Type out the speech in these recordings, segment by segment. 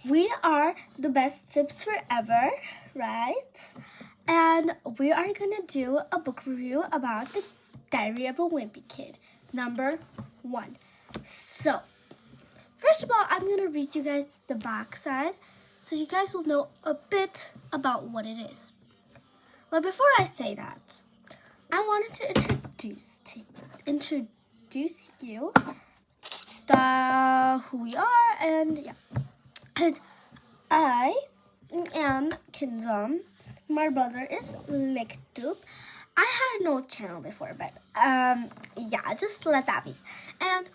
we are the best tips forever, right? And we are gonna do a book review about the Diary of a Wimpy Kid, number 1. So, first of all, I'm gonna read you guys the back side so you guys will know a bit about what it is. But before I say that, I wanted to introduce you who we are, and yeah. Because I am Kinzom. My brother is Liktub. I had no channel before, but yeah, just let that be. And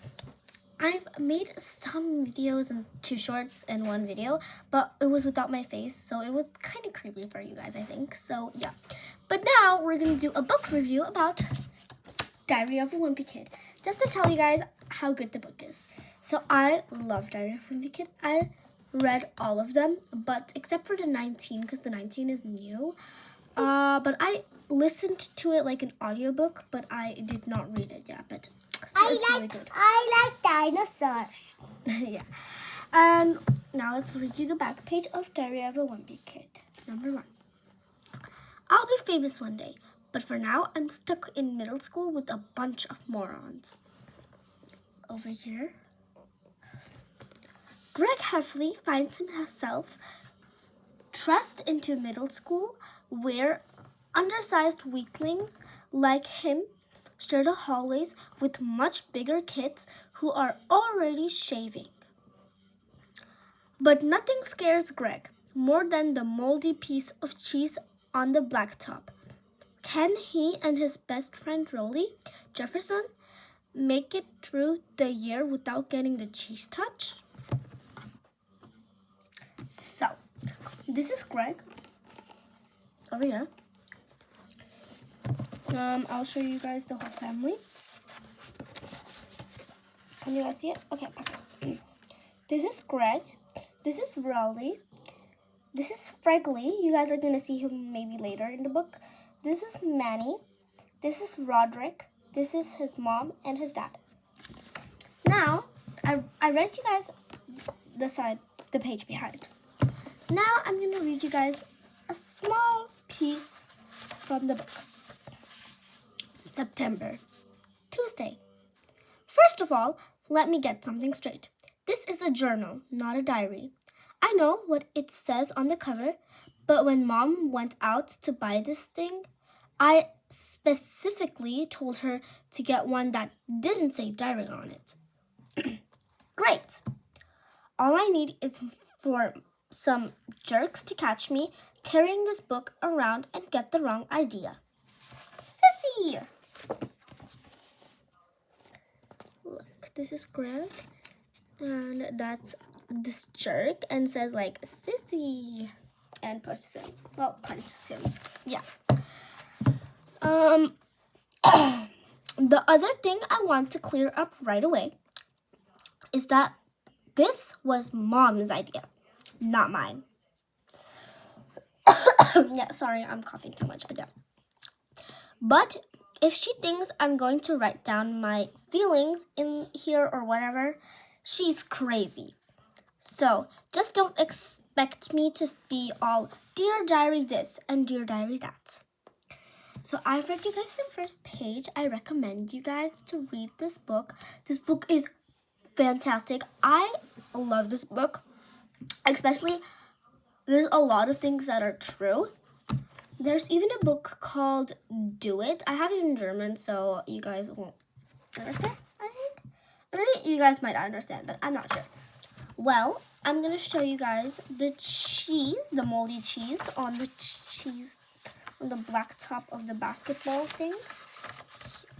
I've made some videos and 2 shorts and 1 video, but it was without my face, so it was kind of creepy for you guys, I think. So yeah. But now we're gonna do a book review about Diary of a Wimpy Kid, just to tell you guys how good the book is. So I love Diary of a Wimpy Kid. I read all of them, but except for the 19, because the 19 is new. But I listened to it like an audiobook, but I did not read it yet. But still, it's really good. I like dinosaurs. Yeah. And now let's read you the back page of Diary of a Wimpy Kid. Number 1. I'll be famous one day, but for now, I'm stuck in middle school with a bunch of morons. Over here. Greg Heffley finds himself thrust into middle school where undersized weaklings like him share the hallways with much bigger kids who are already shaving. But nothing scares Greg more than the moldy piece of cheese on the blacktop. Can he and his best friend Rolly Jefferson make it through the year without getting the cheese touch? So, this is Greg. Over here. I'll show you guys the whole family. Can you guys see it? Okay, perfect. This is Greg. This is Rowley. This is Fregley. You guys are going to see him maybe later in the book. This is Manny. This is Rodrick. This is his mom and his dad. Now, I read you guys the page behind. Now, I'm going to read you guys a small piece from the book. September, Tuesday. First of all, let me get something straight. This is a journal, not a diary. I know what it says on the cover, but when Mom went out to buy this thing, I specifically told her to get one that didn't say diary on it. Great. All I need is for some jerks to catch me carrying this book around and get the wrong idea. Sissy! Look, this is Greg, and that's this jerk, and says like Sissy, and punches him. Well, punches him. Yeah. The other thing I want to clear up right away is that this was Mom's idea, not mine. Yeah, sorry, I'm coughing too much, but yeah. But if she thinks I'm going to write down my feelings in here or whatever, she's crazy. So just don't expect me to be all Dear Diary this and Dear Diary that. So I've read you guys the first page. I recommend you guys to read this book. This book is fantastic. I love this book. Especially, there's a lot of things that are true. There's even a book called Do It. I have it in German, so you guys won't understand, I think. Maybe you guys might understand, but I'm not sure. Well, I'm going to show you guys the cheese, the moldy cheese on the black top of the basketball thing,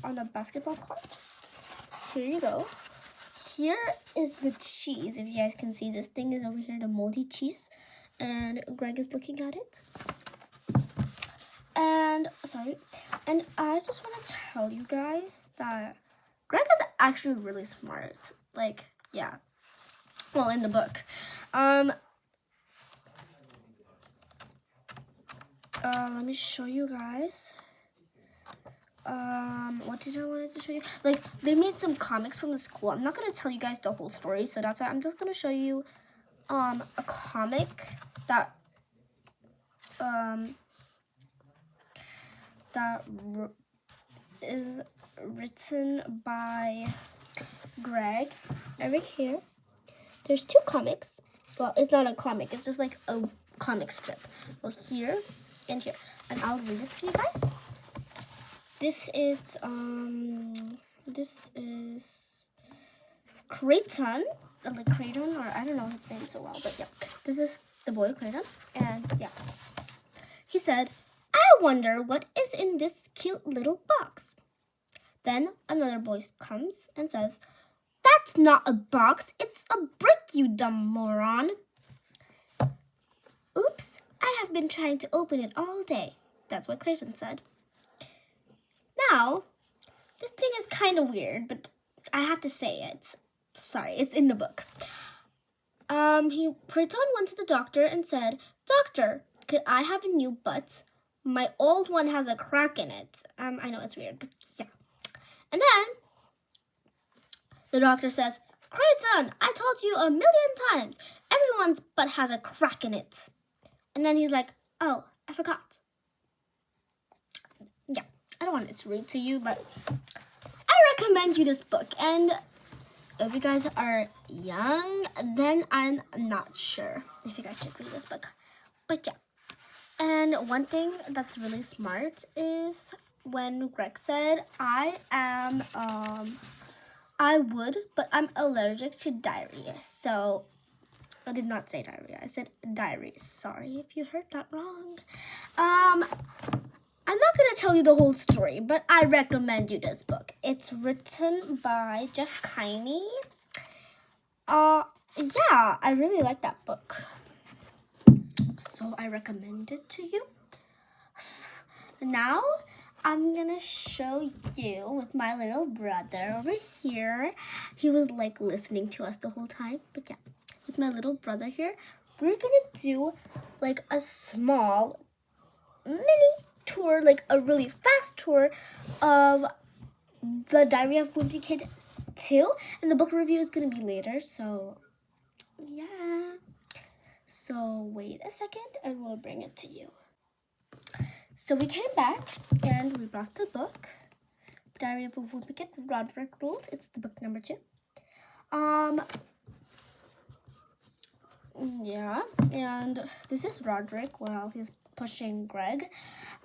on the basketball court. Here you go. Here is the cheese. If you guys can see, this thing is over here, the moldy cheese. And Greg is looking at it. And I just want to tell you guys that Greg is actually really smart. Like, yeah. Well, in the book. Let me show you guys. What did I wanted to show you? Like, they made some comics from the school. I'm not going to tell you guys the whole story, so that's why I'm just going to show you a comic that is written by Greg. Over here, there's 2 comics. Well, it's not a comic. It's just like a comic strip. Well, here and here, and I'll read it to you guys. This is Creighton, like Creighton, or I don't know his name so well, but yeah, this is the boy Creighton, and yeah, he said, "I wonder what is in this cute little box." Then another boy comes and says, "That's not a box, it's a brick, you dumb moron." "Oops, I have been trying to open it all day." That's what Creighton said. Now, this thing is kind of weird, but I have to say it. Sorry, it's in the book. Creighton went to the doctor and said, "Doctor, could I have a new butt? My old one has a crack in it." I know it's weird, but yeah. And then the doctor says, "Creighton, I told you 1,000,000 times. Everyone's butt has a crack in it." And then he's like, "Oh, I forgot." Yeah, I don't want it's rude to you, but I recommend you this book. And if you guys are young, then I'm not sure if you guys should read this book. But yeah. And one thing that's really smart is when Greg said, I would, but I'm allergic to diarrhea. So I did not say diarrhea. I said diarrhea. Sorry if you heard that wrong. I'm not going to tell you the whole story, but I recommend you this book. It's written by Jeff Kiney. Yeah, I really like that book. So I recommend it to you. Now, I'm going to show you with my little brother over here. He was like listening to us the whole time. But yeah, with my little brother here, we're going to do like a small mini tour, like a really fast tour of the Diary of Wimpy Kid 2, and the book review is going to be later, so yeah. So wait a second and we'll bring it to you. So we came back and we brought the book, Diary of a Wimpy Kid, Rodrick Rules. It's the book number 2. Yeah, and this is Rodrick while he's pushing Greg.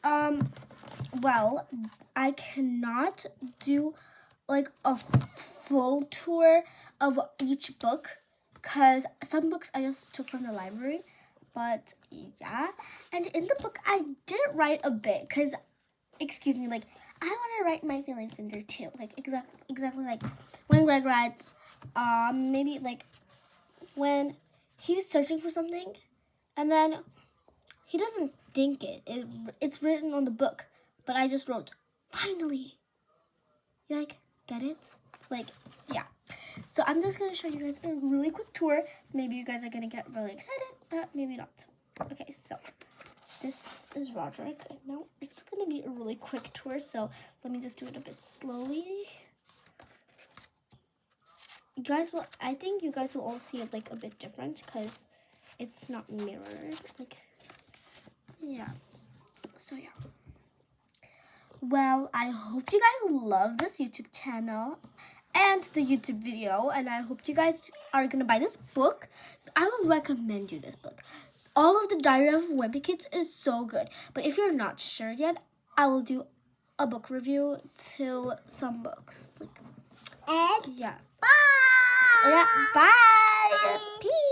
Well, I cannot do like a full tour of each book because some books I just took from the library. But yeah, and in the book I did write a bit because, excuse me, like I want to write my feelings in there too. Like exactly like when Greg writes, maybe like when he's searching for something and then he doesn't think it's written on the book, but I just wrote, "Finally." You like, get it? Like, yeah. So I'm just going to show you guys a really quick tour. Maybe you guys are going to get really excited, maybe not. Okay, so this is Rodrick. And now it's going to be a really quick tour, so let me just do it a bit slowly. I think you guys will all see it like a bit different because it's not mirrored. Like, yeah. So yeah. Well, I hope you guys love this YouTube channel and the YouTube video, and I hope you guys are gonna buy this book. I will recommend you this book. All of the Diary of Wimpy Kids is so good, but if you're not sure yet, I will do a book review till some books. Like, And yeah. bye. Yeah. Bye. Peace.